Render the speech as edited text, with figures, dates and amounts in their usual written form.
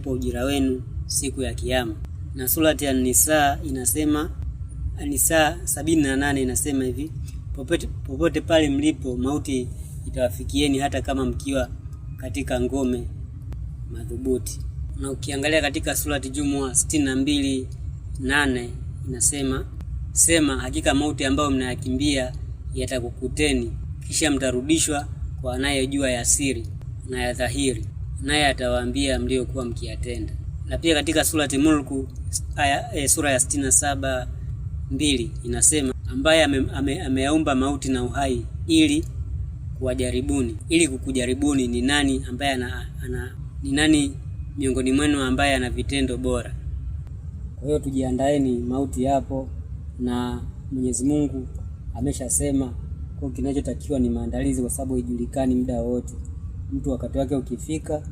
mtalipo ujira wenu siku ya Kiyama. Na surati An-Nisa inasema, An-Nisa 78 inasema hivi, popote pale mlipo mauti itawafikieni hata kama mkiwa katika ngome madhubuti. Na ukiangalia katika surati Jumua 62:8 inasema, sema hakika mauti ambayo mnayakimbia yatakukuteni, kisha mtarudishwa kwa anayejua ya siri na ya dhahiri, naye atawaambia mliokuwa mkiyatenda. Na pia katika surati Mulku sura ya 67:2 inasema, ambaye ameyaumba mauti na uhai ili kuwajaribuni, ili kukujaribuni ni nani ambaye ni nani miongoni mwenu ambaye ana vitendo bora. Kwa hiyo tujiandaeni, mauti yapo na Mwenyezi Mungu ameshasema. Kwa kinachotakiwa ni maandalizi, kwa sababu haijulikani muda wote. Mtu wakati wake ukifika